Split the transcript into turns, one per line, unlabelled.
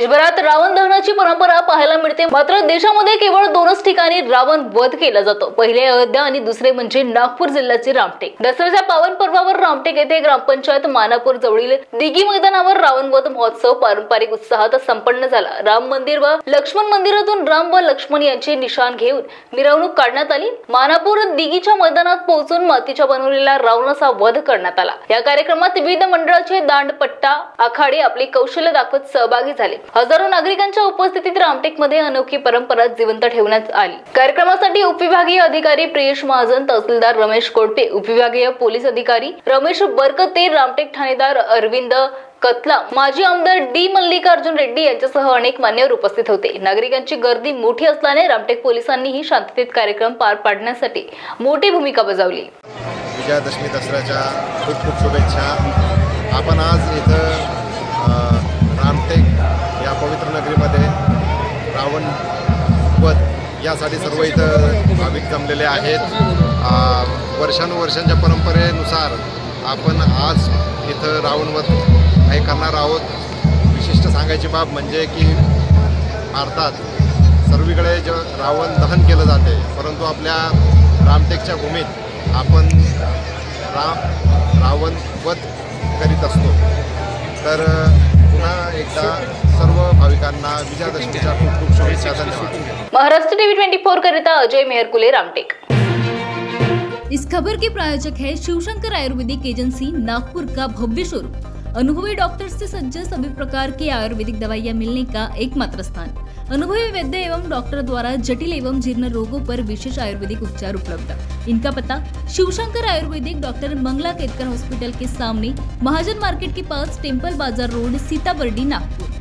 देशभरात रावण दहनाची परंपरा पाहायला मिळते, मात्र देशामध्ये केवळ 2च ठिकाणी रावण वध केला जातो. पहिले अयोध्या आणि दुसरे म्हणजे नागपूर जिल्ह्याचे रामटेक. दसऱ्याच्या पावन पर्वावर रामटेक येथे ग्रामपंचायत मानापूर जवळील दिघी मैदानावर रावण वध महोत्सव पारंपरिक उत्साहात संपन्न झाला. राम मंदिर व लक्ष्मण मंदिरातून राम व लक्ष्मण यांचे निशाण घेऊन मिरवणूक काढण्यात आली. मानापूर दिघीच्या मैदानात पोहोचून मातीच्या बनवलेल्या रावणाचा वध करण्यात आला. या कार्यक्रमात विविध मंडळाचे दांडपट्टा आखाडे आपले कौशल्य दाखवत सहभागी झाले. हजारो नागरिकांच्या उपस्थितीत रामटेक मध्ये अनोखी परंपरा जिवंत ठेवण्यात आली. कार्यक्रमासाठी उपविभागीय अधिकारी प्रियेश महाजन, तहसीलदार रमेश कोडपे, उपविभागीय पोलीस अधिकारी रमेश बरकते, रामटेक ठाणेदार अरविंद कतला, माजी आमदार डी मल्लिकार्जुन रेड्डी यांच्यासह अनेक मान्यवर उपस्थित होते. नागरिकांची गर्दी मोठी असल्याने रामटेक पोलिसांनीही शांततेत कार्यक्रम पार पाडण्यासाठी मोठी भूमिका बजावली.
विजयादशमी दसऱ्याच्या खूप खूप शुभेच्छा. आपण आज इथं रामटेक या पवित्र नगरीमध्ये रावण वध यासाठी सर्व इथं भाविक जमलेले आहेत. वर्षानुवर्षांच्या परंपरेनुसार आपण आज इथं रावण वध हे करणार आहोत. विशिष्ट सांगायची बाब म्हणजे की भारतात सर्वीकडे जे रावण दहन केलं जाते, परंतु आपल्या रामटेकच्या भूमीत आपण रावण वध करीत असतो. तर पुन्हा एकदा सर्व भाविकांना विजयादशमीच्या खूप खूप शुभेच्छा. धन्यवाद.
महाराष्ट्र टीवी 24 करिता अजय मेहरकुले, रामटेक.
इस खबर के प्रायोजक है शिवशंकर आयुर्वेदिक एजेंसी, नागपुर का भव्य शोरूम. अनुभवी डॉक्टर्स से सज्ज सभी प्रकार की आयुर्वेदिक दवाइयां मिलने का एकमात्र स्थान. अनुभवी वैद्य एवं डॉक्टर द्वारा जटिल एवं जीर्ण रोगों पर विशेष आयुर्वेदिक उपचार उपलब्ध. इनका पता शिवशंकर आयुर्वेदिक, डॉक्टर मंगला केतकर हॉस्पिटल के सामने, महाजन मार्केट के पास, टेम्पल बाजार रोड, सीताबर्डी, नागपुर.